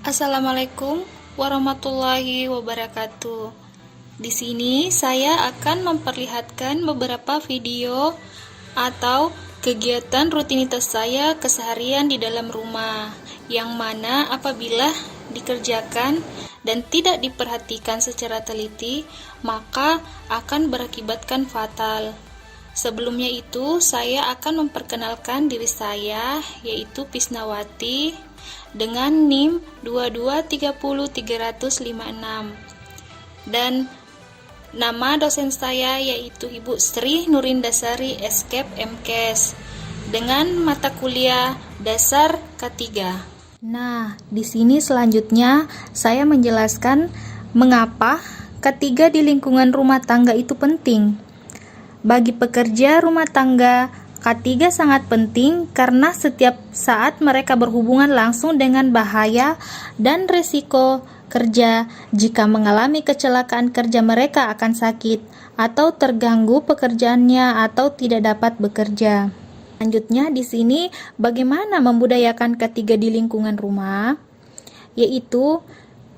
Assalamualaikum warahmatullahi wabarakatuh. Di sini saya akan memperlihatkan beberapa video atau kegiatan rutinitas saya keseharian di dalam rumah, yang mana apabila dikerjakan dan tidak diperhatikan secara teliti, maka akan berakibatkan fatal. Sebelumnya itu, saya akan memperkenalkan diri saya, yaitu Pisnawati, dengan NIM 2230356, dan nama dosen saya yaitu Ibu Sri Nurindasari Eskep MKes, dengan mata kuliah dasar K3. Nah, di sini selanjutnya saya menjelaskan mengapa K3 di lingkungan rumah tangga itu penting. Bagi pekerja rumah tangga, K3 sangat penting karena setiap saat mereka berhubungan langsung dengan bahaya dan risiko kerja. Jika mengalami kecelakaan kerja, mereka akan sakit atau terganggu pekerjaannya atau tidak dapat bekerja. Selanjutnya di sini bagaimana membudayakan K3 di lingkungan rumah? Yaitu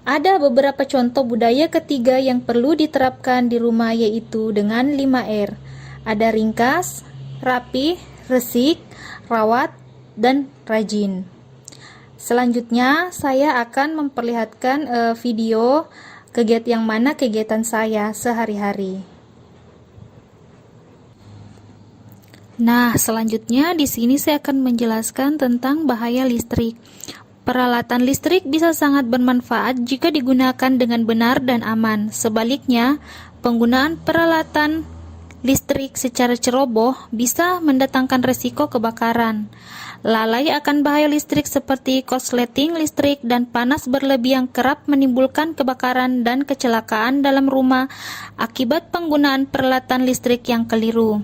ada beberapa contoh budaya K3 yang perlu diterapkan di rumah, yaitu dengan 5R. Ada ringkas, rapi, resik, rawat, dan rajin. Selanjutnya saya akan memperlihatkan video kegiatan yang mana kegiatan saya sehari-hari. Nah, selanjutnya di sini saya akan menjelaskan tentang bahaya listrik. Peralatan listrik bisa sangat bermanfaat jika digunakan dengan benar dan aman. Sebaliknya, penggunaan peralatan listrik secara ceroboh bisa mendatangkan risiko kebakaran. Lalai akan bahaya listrik seperti korsleting listrik dan panas berlebih yang kerap menimbulkan kebakaran dan kecelakaan dalam rumah akibat penggunaan peralatan listrik yang keliru.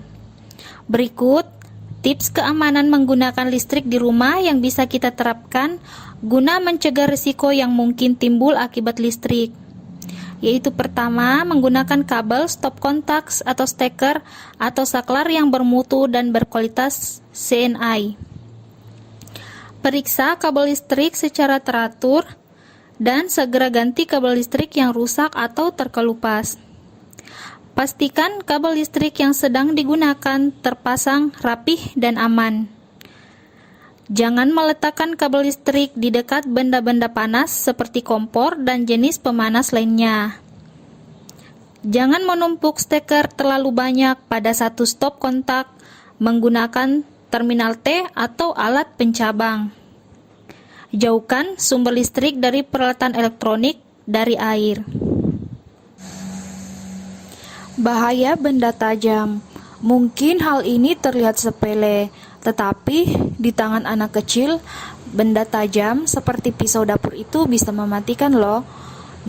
Berikut tips keamanan menggunakan listrik di rumah yang bisa kita terapkan guna mencegah risiko yang mungkin timbul akibat listrik. Yaitu pertama, menggunakan kabel stop kontak atau steker atau saklar yang bermutu dan berkualitas CNI. Periksa kabel listrik secara teratur dan segera ganti kabel listrik yang rusak atau terkelupas. Pastikan kabel listrik yang sedang digunakan terpasang rapih dan aman. Jangan meletakkan kabel listrik di dekat benda-benda panas seperti kompor dan jenis pemanas lainnya. Jangan menumpuk steker terlalu banyak pada satu stop kontak menggunakan terminal T atau alat pencabang. Jauhkan sumber listrik dari peralatan elektronik dari air. Bahaya benda tajam. Mungkin hal ini terlihat sepele, tetapi di tangan anak kecil, benda tajam seperti pisau dapur itu bisa mematikan loh.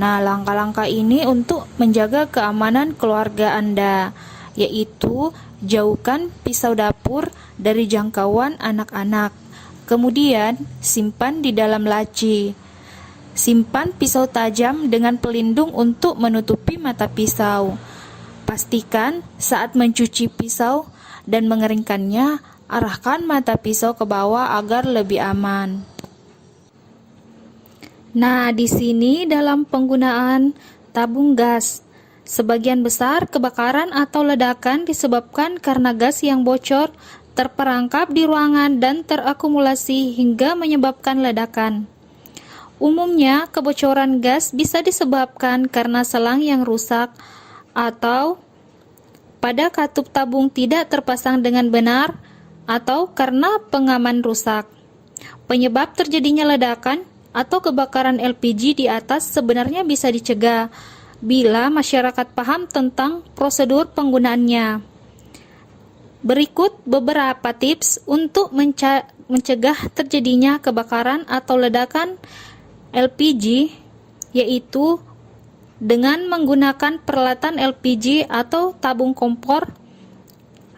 Nah, langkah-langkah ini untuk menjaga keamanan keluarga Anda, yaitu jauhkan pisau dapur dari jangkauan anak-anak. Kemudian, simpan di dalam laci. Simpan pisau tajam dengan pelindung untuk menutupi mata pisau. Pastikan saat mencuci pisau dan mengeringkannya, arahkan mata pisau ke bawah agar lebih aman. Nah, di sini dalam penggunaan tabung gas, sebagian besar kebakaran atau ledakan disebabkan karena gas yang bocor, terperangkap di ruangan dan terakumulasi hingga menyebabkan ledakan. Umumnya, kebocoran gas bisa disebabkan karena selang yang rusak atau pada katup tabung tidak terpasang dengan benar atau karena pengaman rusak. Penyebab terjadinya ledakan atau kebakaran LPG di atas sebenarnya bisa dicegah bila masyarakat paham tentang prosedur penggunaannya. Berikut beberapa tips untuk mencegah terjadinya kebakaran atau ledakan LPG, yaitu dengan menggunakan peralatan LPG atau tabung kompor,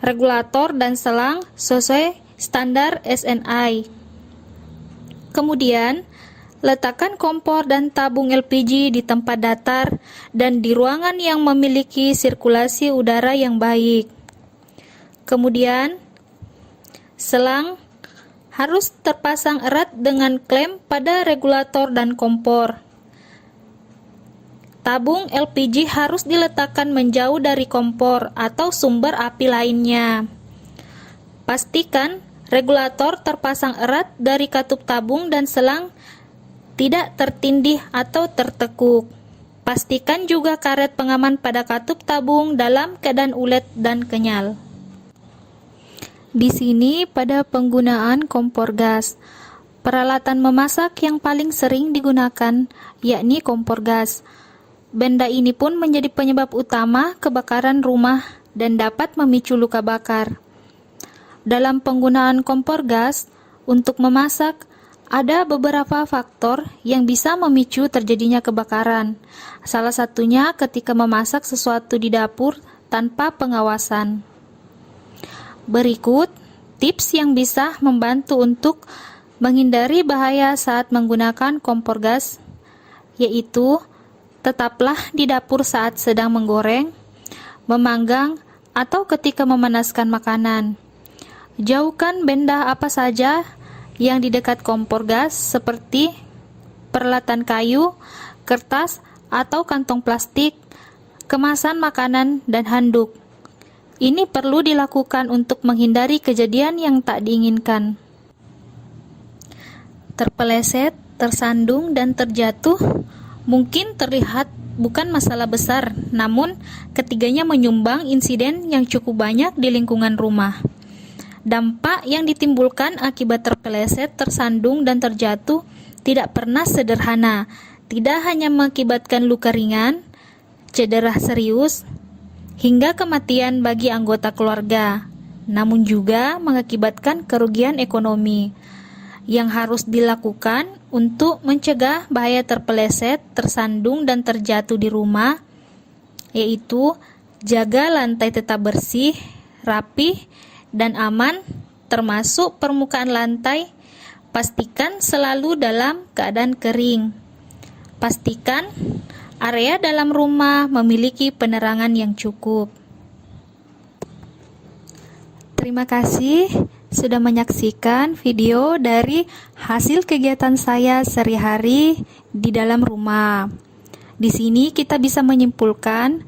regulator, dan selang sesuai standar SNI. Kemudian, letakkan kompor dan tabung LPG di tempat datar dan di ruangan yang memiliki sirkulasi udara yang baik. Kemudian, selang harus terpasang erat dengan klem pada regulator dan kompor. Tabung LPG harus diletakkan menjauh dari kompor atau sumber api lainnya. Pastikan regulator terpasang erat dari katup tabung dan selang tidak tertindih atau tertekuk. Pastikan juga karet pengaman pada katup tabung dalam keadaan ulet dan kenyal. Di sini pada penggunaan kompor gas, peralatan memasak yang paling sering digunakan yakni kompor gas. Benda ini pun menjadi penyebab utama kebakaran rumah dan dapat memicu luka bakar. Dalam penggunaan kompor gas untuk memasak, ada beberapa faktor yang bisa memicu terjadinya kebakaran. Salah satunya ketika memasak sesuatu di dapur tanpa pengawasan. Berikut tips yang bisa membantu untuk menghindari bahaya saat menggunakan kompor gas, yaitu tetaplah di dapur saat sedang menggoreng, memanggang, atau ketika memanaskan makanan. Jauhkan benda apa saja yang di dekat kompor gas seperti peralatan kayu, kertas, atau kantong plastik, kemasan makanan, dan handuk. Ini perlu dilakukan untuk menghindari kejadian yang tak diinginkan. Terpeleset, tersandung, dan terjatuh mungkin terlihat bukan masalah besar, namun ketiganya menyumbang insiden yang cukup banyak di lingkungan rumah. Dampak yang ditimbulkan akibat terpeleset, tersandung, dan terjatuh tidak pernah sederhana. Tidak hanya mengakibatkan luka ringan, cedera serius, hingga kematian bagi anggota keluarga, namun juga mengakibatkan kerugian ekonomi. Yang harus dilakukan untuk mencegah bahaya terpeleset, tersandung, dan terjatuh di rumah, yaitu jaga lantai tetap bersih, rapih, dan aman, termasuk permukaan lantai. Pastikan selalu dalam keadaan kering. Pastikan area dalam rumah memiliki penerangan yang cukup. Terima kasih sudah menyaksikan video dari hasil kegiatan saya sehari-hari di dalam rumah. Di sini kita bisa menyimpulkan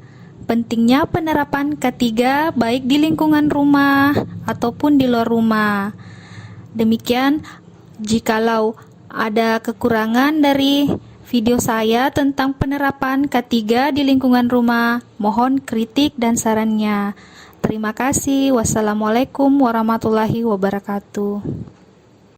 pentingnya penerapan K3 baik di lingkungan rumah ataupun di luar rumah. Demikian, jikalau ada kekurangan dari video saya tentang penerapan K3 di lingkungan rumah, mohon kritik dan sarannya. Terima kasih. Wassalamualaikum warahmatullahi wabarakatuh.